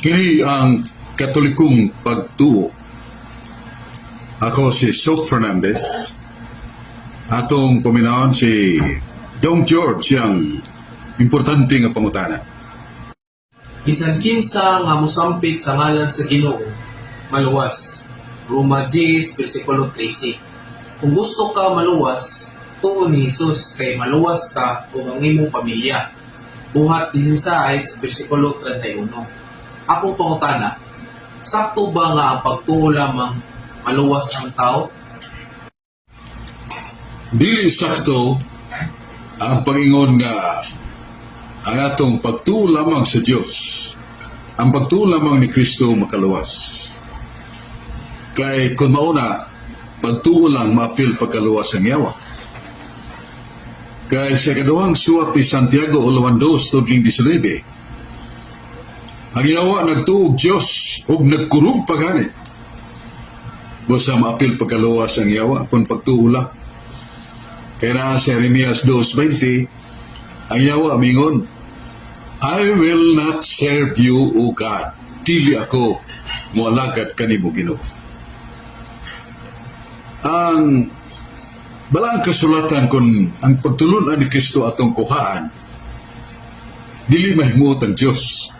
Kini ang Katolikong pagtuo. Ako si Sok Fernandez. Atong paminahon si Dong George, yang importante nga pangutana. Bisan kinsa nga mosampit sa ngalan sa Ginoo, maluwas. Roma 10, versikulo 13. Kung gusto ka maluwas, tuon ni Jesus kay maluwas ka o ang imong pamilya. Buhat 16, versikulo 31. Akong pangutana, sakto ba nga ang pagtuo lamang maluwas ang tao? Dili sakto ang pangingon nga ang atong pagtuo lamang sa Dios, ang pagtuo lamang ni Kristo makaluwas. Kay kung mauna, pagtuo lang maapil pagkaluwas ang yawa. Kay sa kaduhang suwat ni Santiago 2:19, ang yawa nagtuog Diyos ug nagkurog pagani. Basta maapil pagkaluwas ang yawa kung pagtuo lang. Kaya na sa Jeremias 2:20, ang yawa mingon, I will not serve you, O God. Dili ako mualagad kanimo Ginoo. Ang balang kasulatan kung ang pagtulunan ni Kristo atong kuhaan, dili mahimuot ang Diyos.